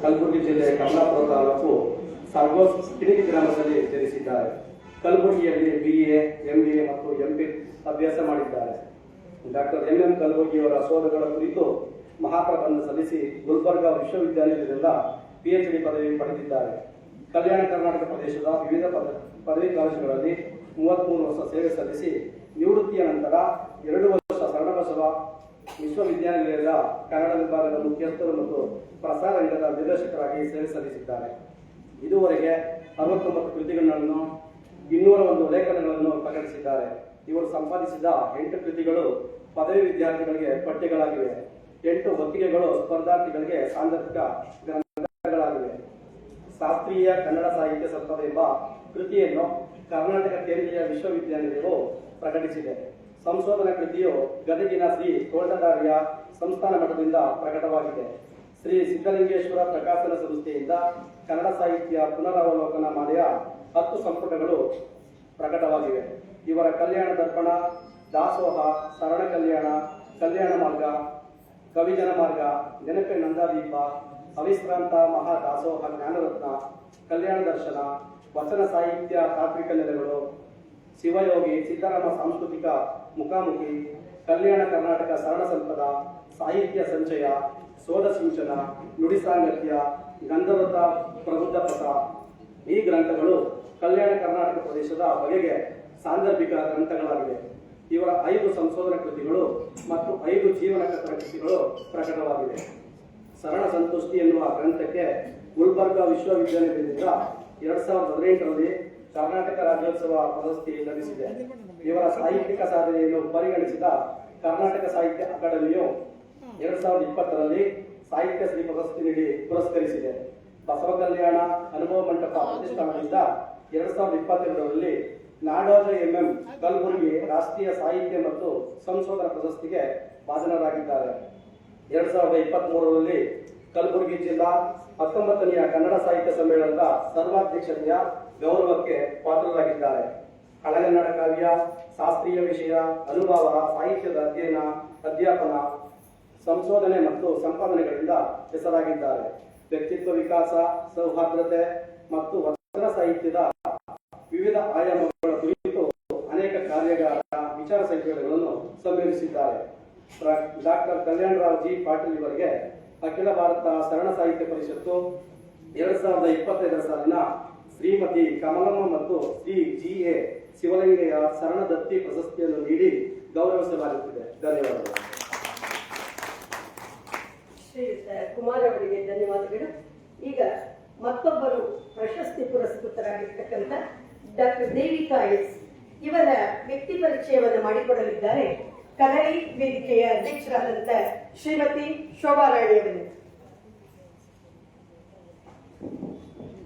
ಕಲಬುರಗಿ ಜಿಲ್ಲೆ ಕಮಲಾಪುರ ತಾಲೂಕು ಸರ್ಗೋಸ್ ಕಿಣಿಗಿ ಗ್ರಾಮದಲ್ಲಿ ಜನಿಸಿದ್ದಾರೆ. ಕಲಬುರಗಿಯಲ್ಲಿ BA, MBA ಮತ್ತು MPhil ಅಭ್ಯಾಸ ಮಾಡಿದ್ದಾರೆ. ಡಾಕ್ಟರ್ MM ಕಲಬುರ್ಗಿಯವರ ಶೋಧಗಳ ಕುರಿತು ಮಹಾಪ್ರಬಂಧ ಸಲ್ಲಿಸಿ ಗುಲ್ಬರ್ಗಾ ವಿಶ್ವವಿದ್ಯಾಲಯದಿಂದ PhD ಪದವಿ ಪಡೆದಿದ್ದಾರೆ. ಕಲ್ಯಾಣ ಕರ್ನಾಟಕ ಪ್ರದೇಶದ ವಿವಿಧ ಪದವಿ ಕಾಲೇಜುಗಳಲ್ಲಿ 33 ವರ್ಷ ಸೇವೆ ಸಲ್ಲಿಸಿ ನಿವೃತ್ತಿಯ ನಂತರ 2 ವರ್ಷ ಶರಣಬಸವ ವಿಶ್ವವಿದ್ಯಾನಿಲಯದ ಕನ್ನಡ ವಿಭಾಗದ ಮುಖ್ಯಸ್ಥರು ಮತ್ತು ಪ್ರಸಾರ ರಂಗದ ನಿರ್ದೇಶಕರಾಗಿ ಸೇವೆ ಸಲ್ಲಿಸಿದ್ದಾರೆ. ಇದುವರೆಗೆ 69 ಕೃತಿಗಳನ್ನು 201 ಲೇಖನಗಳನ್ನು ಪ್ರಕಟಿಸಿದ್ದಾರೆ. ಇವರು ಸಂಪಾದಿಸಿದ 8 ಕೃತಿಗಳು ಪದವಿ ವಿದ್ಯಾರ್ಥಿಗಳಿಗೆ ಪಠ್ಯಗಳಾಗಿವೆ. 8 ಹೊತ್ತಿಗೆಗಳು ಸ್ಪರ್ಧಾರ್ಥಿಗಳಿಗೆ ಸಾಂದರ್ಭಿಕ ಗ್ರಂಥಗಳಾಗಿವೆ. ಶಾಸ್ತ್ರೀಯ ಕನ್ನಡ ಸಾಹಿತ್ಯ ಸಂಪದ ಎಂಬ ಕೃತಿಯನ್ನು ಕರ್ನಾಟಕ ಕೇಂದ್ರೀಯ ವಿಶ್ವವಿದ್ಯಾನಿಲಯವು ಪ್ರಕಟಿಸಿದೆ. ಸಂಶೋಧನಾ ಕೃತಿಯು ಗದಗಿನ ಶ್ರೀ ತೋಂಟದಾರ್ಯ ಸಂಸ್ಥಾನ ಮಠದಿಂದ ಪ್ರಕಟವಾಗಿದೆ. ಶ್ರೀ ಸಿದ್ಧಲಿಂಗೇಶ್ವರ ಪ್ರಕಾಶನ ಸಂಸ್ಥೆಯಿಂದ ಕನ್ನಡ ಸಾಹಿತ್ಯ ಪುನರಾವಲೋಕನ ಮಾಲೆಯ 10 ಸಂಪುಟಗಳು ಪ್ರಕಟವಾಗಿವೆ. ಇವರ ಕಲ್ಯಾಣ ದರ್ಪಣ, ದಾಸೋಹ, ಶರಣ ಕಲ್ಯಾಣ, ಕಲ್ಯಾಣ ಮಾರ್ಗ, ಕವಿಜನ ಮಾರ್ಗ, ನೆನಪೆ ನಂದಾದೀಪ, ಅವಿಶ್ರಾಂತ ಮಹಾ ದಾಸೋಹ ಜ್ಞಾನರತ್ನ, ಕಲ್ಯಾಣ ದರ್ಶನ, ವಚನ ಸಾಹಿತ್ಯ ತಾತ್ವಿಕ ನೆಲೆಗಳು, ಶಿವಯೋಗಿ, ಸಿದ್ದರಾಮ ಸಾಂಸ್ಕೃತಿಕ ಮುಖಾಮುಖಿ, ಕಲ್ಯಾಣ ಕರ್ನಾಟಕ ಶರಣ ಸಂಪದ, ಸಾಹಿತ್ಯ ಸಂಚಯ, ಶೋಧ ಸಿಂಚನ, ನುಡಿ ಸಾಂಗತ್ಯ, ಗಂಧರ್ವತ ಪ್ರಬುದ್ಧ ಪಥ. ಈ ಗ್ರಂಥಗಳು ಕಲ್ಯಾಣ ಕರ್ನಾಟಕ ಪ್ರದೇಶದ ಬಗೆಗೆ ಸಾಂದರ್ಭಿಕ ಗ್ರಂಥಗಳಾಗಿವೆ. ಇವರ 5 ಸಂಶೋಧನಾ ಕೃತಿಗಳು ಮತ್ತು 5 ಜೀವನ ಕಥನ ಕೃತಿಗಳು ಪ್ರಕಟವಾಗಿವೆ. ಶರಣ ಸಂತುಷ್ಟಿ ಎನ್ನುವ ಗ್ರಂಥಕ್ಕೆ ಗುಲ್ಬರ್ಗಾ ವಿಶ್ವವಿದ್ಯಾಲಯದಿಂದ 2018ರಲ್ಲಿ ಕರ್ನಾಟಕ ರಾಜ್ಯೋತ್ಸವ ಪ್ರಶಸ್ತಿ ಲಭಿಸಿದೆ. ಇವರ ಸಾಹಿತ್ಯಿಕ ಸಾಧನೆಯನ್ನು ಪರಿಗಣಿಸಿದ ಕರ್ನಾಟಕ ಸಾಹಿತ್ಯ ಅಕಾಡೆಮಿಯು 2020ರಲ್ಲಿ ಸಾಹಿತ್ಯ ಶ್ರೀ ಪ್ರಶಸ್ತಿ ನೀಡಿ ಪುರಸ್ಕರಿಸಿದೆ. ಬಸವ ಕಲ್ಯಾಣ ಅನುಭವ ಮಂಟಪ ಪ್ರತಿಷ್ಠಾನದಿಂದ 2022ರಲ್ಲಿ ನಾಡೋಜ MM ಕಲಬುರಗಿ ರಾಷ್ಟ್ರೀಯ ಸಾಹಿತ್ಯ ಮತ್ತು ಸಂಶೋಧನಾ ಪ್ರಶಸ್ತಿಗೆ ಭಾಜನರಾಗಿದ್ದಾರೆ. 2023ರಲ್ಲಿ ಕಲಬುರಗಿ ಜಿಲ್ಲಾ 19ನೆಯ ಕನ್ನಡ ಸಾಹಿತ್ಯ ಸಮ್ಮೇಳನದ ಸರ್ವಾಧ್ಯಕ್ಷತೆಯ ಗೌರವಕ್ಕೆ ಪಾತ್ರರಾಗಿದ್ದಾರೆ. ಹಳಗನ್ನಡ ಕಾವ್ಯ, ಶಾಸ್ತ್ರೀಯ ವಿಷಯ, ಅನುಭವ, ಸಾಹಿತ್ಯದ ಅಧ್ಯಾಪನ, ಸಂಶೋಧನೆ ಮತ್ತು ಸಂಪಾದನೆಗಳಿಂದ ಹೆಸರಾಗಿದ್ದಾರೆ. ವ್ಯಕ್ತಿತ್ವ ವಿಕಾಸ, ಸೌಹಾರ್ದತೆ ಮತ್ತು ವಚನ ಸಾಹಿತ್ಯದ ವಿವಿಧ ಆಯಾಮಗಳ ಕುರಿತು ಅನೇಕ ಕಾರ್ಯಾಗಾರ, ವಿಚಾರ ಸಂಕಿರಣಗಳನ್ನು ಸಮ್ಮೇಳಿಸಿದ್ದಾರೆ. Doctor Kalyanrao G. ಪಾಟೀಲ್ ಇವರಿಗೆ ಅಖಿಲ ಭಾರತ ಶರಣ ಸಾಹಿತ್ಯ ಪರಿಷತ್ತು 2025 ಸಾಲಿನ ಶ್ರೀಮತಿ ಕಮಲಮ್ಮ ಮತ್ತು ಶ್ರೀ GA ಶಿವಲಿಂಗಯ್ಯ ಶರಣ ದತ್ತಿ ಪ್ರಶಸ್ತಿಯನ್ನು ನೀಡಿ ಗೌರವಿಸಲಾಗುತ್ತಿದೆ. ಧನ್ಯವಾದಗಳು. ಶ್ರೀಯುತ ಕುಮಾರ್ ಅವರಿಗೆ ಧನ್ಯವಾದಗಳು. ಈಗ ಮತ್ತೊಬ್ಬರು ಪ್ರಶಸ್ತಿ ಪುರಸ್ಕೃತರಾಗಿರ್ತಕ್ಕಂಥ ಡಾಕ್ಟರ್ ದೇವಿಕಾ S. ಇವರ ವ್ಯಕ್ತಿ ಪರಿಚಯವನ್ನು ಮಾಡಿಕೊಡಲಿದ್ದಾರೆ ಕನ್ನಡಿ ವೇದಿಕೆಯ ಅಧ್ಯಕ್ಷರಾದಂಥ ಶ್ರೀಮತಿ ಶೋಭಾರಾಣಿಯವರು.